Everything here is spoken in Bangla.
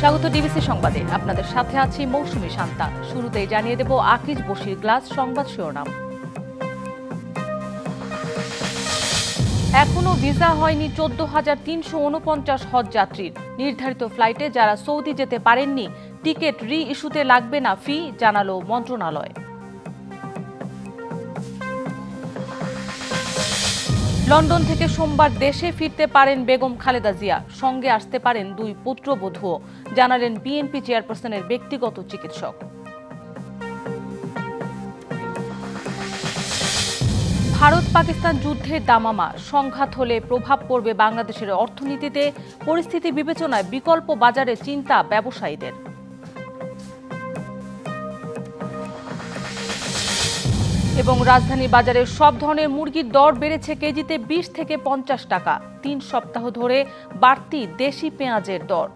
স্বাগত ডিবিসি সংবাদে। আপনাদের সাথে আছি মৌসুমী শান্তা। শুরুতেই জানিয়ে দেব আকিজ বশির গ্লাস সংবাদ শিরোনাম। এখনো ভিসা হয়নি 14,349 হজ যাত্রীর। নির্ধারিত ফ্লাইটে যারা সৌদি যেতে পারেননি টিকিট রি ইস্যুতে লাগবে না ফি, জানালো মন্ত্রণালয়। লন্ডন থেকে সোমবার দেশে ফিরতে পারেন বেগম খালেদা জিয়া। সঙ্গে আসতে পারেন 2 পুত্রবধূও, জানালেন বিএনপি চেয়ারপারসনের ব্যক্তিগত চিকিৎসক। ভারত পাকিস্তান যুদ্ধের দামামা। সংঘাত হলে প্রভাব পড়বে বাংলাদেশের অর্থনীতিতে। পরিস্থিতি বিবেচনায় বিকল্প বাজারে চিন্তা ব্যবসায়ীদের। এবং রাজধানী বাজারে সব ধরনের মুরগির দর বেড়েছে কেজিতে 20 থেকে 50 টাকা। 3 সপ্তাহ ধরে বাড়তি দেশি পেঁয়াজের দর।